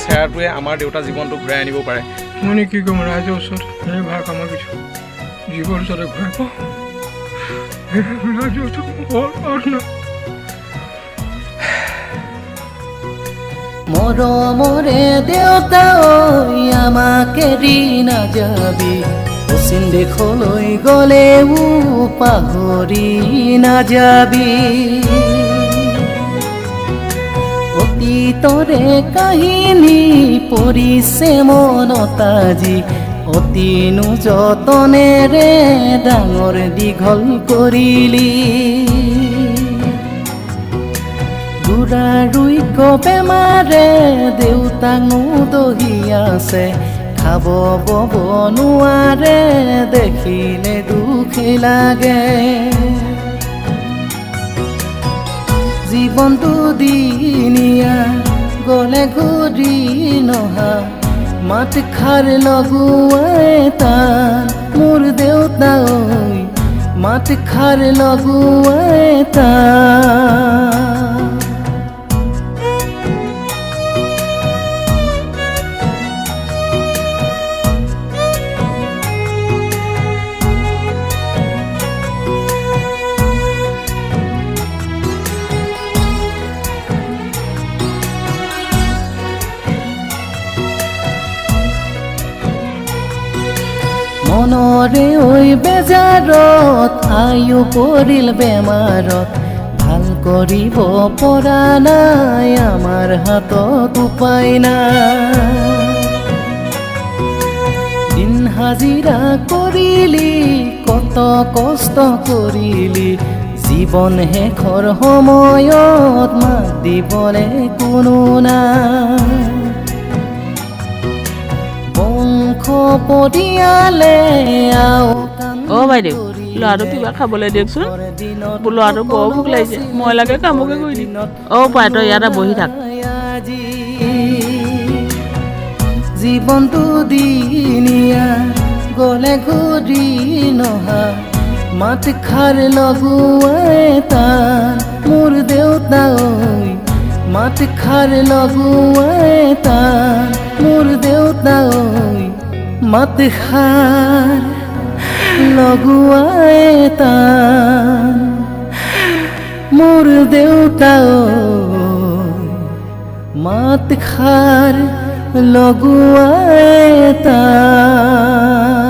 চেহেৰাটোৱে আমাৰ দেউতাৰ জীৱনটো ঘূৰাই আনিব পাৰে। মই কি ক'ম ৰাইজৰ ওচৰত এই ভাগ আমাৰ কিছু জীৱন যাতে ঘূৰাই পাওঁ ৰাইজৰ ওচৰত প্ৰাৰ্থনা। মৰমৰে দেউতা ঐ আমাক এৰি নাযাবি, পশ্চিম দেশলৈ গ'লেও পাহৰি নাযাবি। অতীতৰে কাহিনী পৰিছে মনত আজি, অতিনো যতনেৰে ডাঙৰ দীঘল কৰিলি। দুৰাৰোগ্য বেমাৰে দেউতাক দহি আছে, খাব বব নোৱাৰে দেখিলে দুখী লাগে। জীৱনটো দিনীয়া গ'লে ঘূৰি নহা, মাত খাৰ লগোৱাই তান মোৰ দেউতা ঐ, মাত খাৰ লগোৱাই তান। মনৰে ঐ বেজাৰত আয়ু পৰিল বেমাৰত, ভাল কৰিব পৰা নাই আমাৰ হাতত উপায় নাই। দিন হাজিৰা কৰিলি কত কষ্ট কৰিলি, জীৱন শেষৰ সময়ত মাত দিবলে কোনো নাই। পৰিয়ালে বাইদেউ ল'ৰাটো কিবা খাবলৈ দিয়কচোন, ল'ৰাটো বৰ ভোক লাগিছে, মই লাগে কামকে কৰি দিম। পাই তই ইয়াতে বহি থাক। জীৱনটো দিনীয়া গ'লে ঘূৰি নহা, মাত খাৰ লগোৱাই তান মোৰ দেউতা ঐ, মাত খাৰ লগোৱাই তান মোৰ দেউতা ঐ, মাত খাৰ লগোৱাই তান মোৰ দেউতা ঐ, মাত খাৰ লগোৱাই তান।